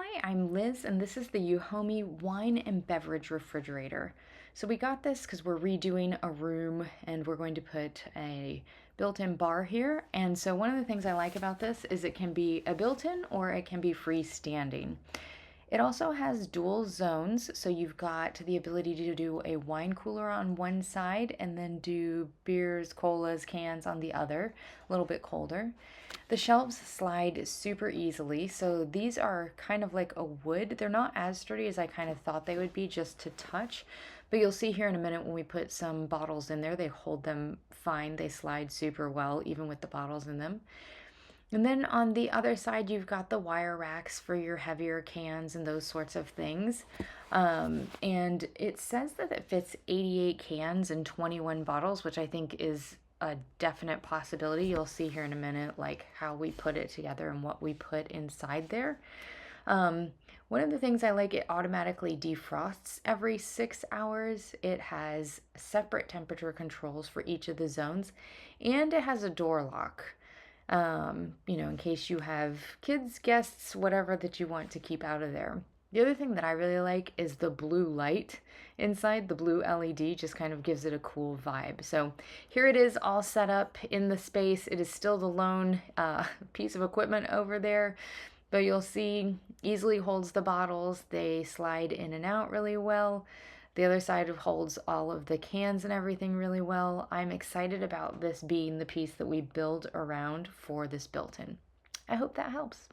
Hi, I'm Liz, and this is the EUHOMY wine and beverage refrigerator. So we got this because we're redoing a room and we're going to put a built-in bar here. And so one of the things I like about this is it can be a built-in or it can be freestanding. It also has dual zones, so you've got the ability to do a wine cooler on one side and then do beers, colas, cans on the other, a little bit colder. The shelves slide super easily, so these are kind of like a wood. They're not as sturdy as I kind of thought they would be just to touch, but you'll see here in a minute when we put some bottles in there, they hold them fine. They slide super well, even with the bottles in them. And then on the other side, you've got the wire racks for your heavier cans and those sorts of things. And it says that it fits 88 cans and 21 bottles, which I think is a definite possibility. You'll see here in a minute, like how we put it together and what we put inside there. One of the things I like, it automatically defrosts every 6 hours. It has separate temperature controls for each of the zones, and it has a door lock. In case you have kids, guests, whatever that you want to keep out of there. The other thing that I really like is the blue light inside. The blue LED just kind of gives it a cool vibe. So here it is all set up in the space. It is still the lone piece of equipment over there, but you'll see easily holds the bottles. They slide in and out really well. The other side holds all of the cans and everything really well. I'm excited about this being the piece that we build around for this built-in. I hope that helps.